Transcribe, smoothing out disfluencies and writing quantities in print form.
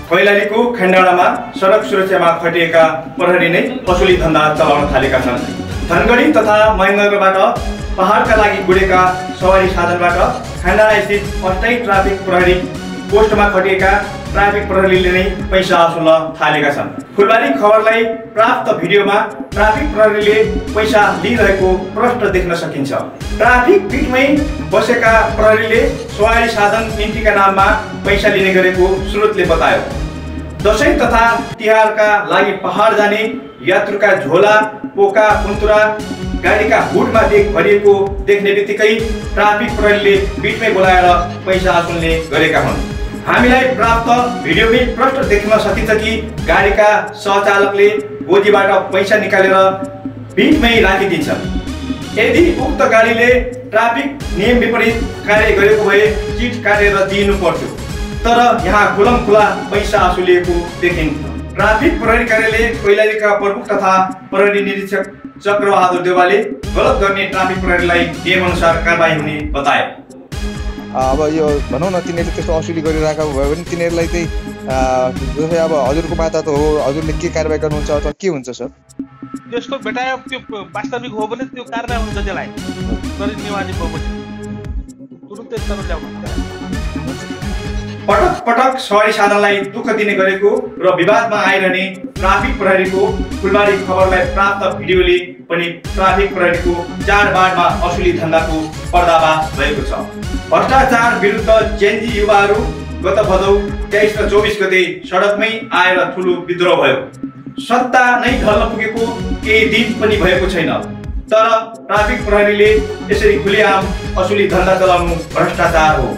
कैलालीको खण्डाडामा सडक सुरक्षामा खटिएका प्रहरी नै असुली धन्दा चलाउन थालेका छन्। धनगढी तथा महेन्द्रबाट पहाडका लागि गुडेका सवारी साधनबाट खण्डाडा स्थित अस्थायी ट्राफिक प्रहरी पोस्टमा खटिएका ट्राफिक प्रहरीले नै पैसा असुल्न थालेका छन्। फुलबारी खबरलाई प्राप्त भिडियोमा ट्राफिक प्रहरीले पैसा लिइरहेको प्रष्ट देख्न सकिन्छ। ट्राफिक पिटमै बसेका प्रहरीले सवारी साधन निम्तिका नाममा पैसा लिने गरेको स्रोतले बतायो। दशैं तथा तिहारका लागि पहाड जाने यात्रुका झोला, पोका, कुन्तुरा गाडीका हुडमा भरिएको देख्ने बित्तिकै ट्राफिक प्रहरीले पिटमै बोलाएर पैसा असुल्ने गरेका हुन्। हामीलाई प्राप्त भिडियोमै प्रष्ट देख्न सकिन्छ कि गाडीका सहचालकले गोजीबाट पैसा निकालेर पिटमै राखिदिन्छन्। यदि उक्त गाडीले ट्राफिक नियम विपरीत कार्य गरेको भए चिट काटेर दिनु पर्थ्यो, तर यहाँ खुलमखुला पैसा असुलिएको देखिन्छ। ट्राफिक प्रहरी कार्यालय कैलालीका प्रमुख तथा प्रहरी निरीक्षक चक्रबहादुर देवालले गलत गर्ने ट्राफिक प्रहरीलाई नियमअनुसार कारबाही हुने बताए। अब यो भनौँ न, तिनीहरूले त्यस्तो असुली गरिरहेको भयो भने तिनीहरूलाई चाहिँ जस्तै अब हजुरको माता त हो, हजुरले के कारबाही गर्नुहुन्छ अथवा के हुन्छ सर? त्यस्तो भेटायो त्यो वास्तविक हो भने त्यो कारबाही हुन्छ, त्यसलाई गरी निवाजी भएपछि तुरुन्तै तर ल्याउनु। पटक पटक सवारी साधनलाई दुःख दिने गरेको र विवादमा आइरहने ट्राफिक प्रहरीको फुलबारी खबरलाई प्राप्त भिडियोले पनि ट्राफिक प्रहरीको चाडबाडमा असुली धन्दाको पर्दाफास भएको छ। भ्रष्टाचार विरुद्ध जेनजी युवाहरू गत भदौ 23 र 24 गते सडकमै आएर ठुलो विद्रोह भयो। सत्ता नै ढल्न पुगेको केही दिन पनि भएको छैन, तर ट्राफिक प्रहरीले यसरी खुलेआम असुली धन्दा चलाउनु भ्रष्टाचार हो।